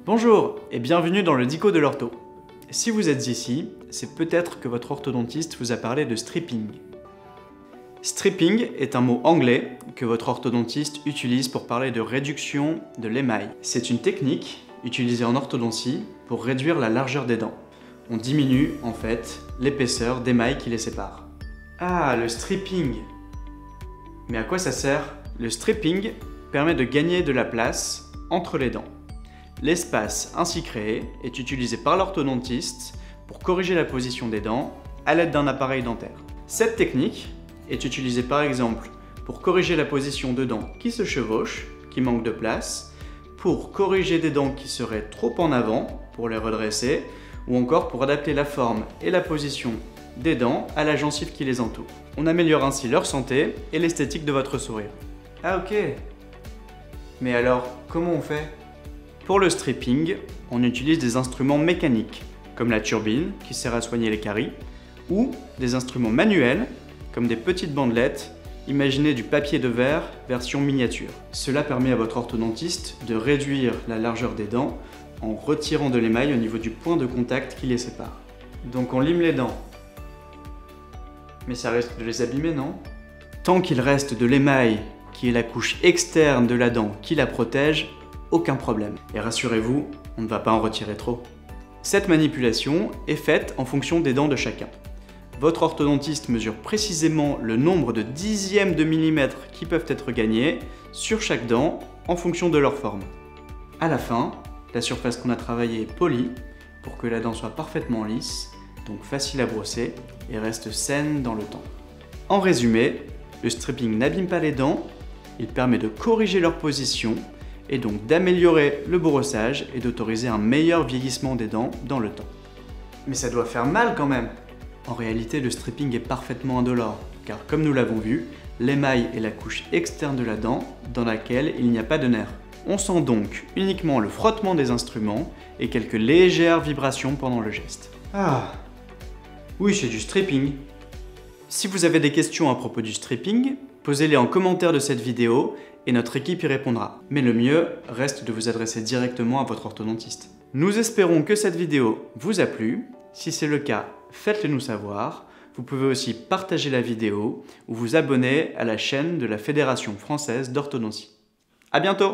Bonjour et bienvenue dans le Dico de l'ortho. Si vous êtes ici, c'est peut-être que votre orthodontiste vous a parlé de stripping. Stripping est un mot anglais que votre orthodontiste utilise pour parler de réduction de l'émail. C'est une technique utilisée en orthodontie pour réduire la largeur des dents. On diminue en fait l'épaisseur d'émail qui les sépare. Ah, le stripping! Mais à quoi ça sert? Le stripping permet de gagner de la place entre les dents. L'espace ainsi créé est utilisé par l'orthodontiste pour corriger la position des dents à l'aide d'un appareil dentaire. Cette technique est utilisée par exemple pour corriger la position de dents qui se chevauchent, qui manquent de place, pour corriger des dents qui seraient trop en avant, pour les redresser, ou encore pour adapter la forme et la position des dents à la gencive qui les entoure. On améliore ainsi leur santé et l'esthétique de votre sourire. Ah ok. Mais alors, comment on fait? Pour le stripping, on utilise des instruments mécaniques, comme la turbine, qui sert à soigner les caries, ou des instruments manuels, comme des petites bandelettes, imaginez du papier de verre version miniature. Cela permet à votre orthodontiste de réduire la largeur des dents en retirant de l'émail au niveau du point de contact qui les sépare. Donc on lime les dents. Mais ça risque de les abîmer, non? Tant qu'il reste de l'émail, qui est la couche externe de la dent qui la protège, aucun problème. Et rassurez-vous, on ne va pas en retirer trop. Cette manipulation est faite en fonction des dents de chacun. Votre orthodontiste mesure précisément le nombre de dixièmes de millimètre qui peuvent être gagnés sur chaque dent en fonction de leur forme. À la fin, la surface qu'on a travaillée est polie pour que la dent soit parfaitement lisse, donc facile à brosser et reste saine dans le temps. En résumé, le stripping n'abîme pas les dents, il permet de corriger leur position et donc d'améliorer le brossage et d'autoriser un meilleur vieillissement des dents dans le temps. Mais ça doit faire mal quand même! En réalité, le stripping est parfaitement indolore, car comme nous l'avons vu, l'émail est la couche externe de la dent dans laquelle il n'y a pas de nerf. On sent donc uniquement le frottement des instruments et quelques légères vibrations pendant le geste. Ah! Oui, c'est du stripping! Si vous avez des questions à propos du stripping, posez-les en commentaire de cette vidéo et notre équipe y répondra. Mais le mieux reste de vous adresser directement à votre orthodontiste. Nous espérons que cette vidéo vous a plu. Si c'est le cas, faites-le nous savoir. Vous pouvez aussi partager la vidéo ou vous abonner à la chaîne de la Fédération française d'orthodontie. À bientôt!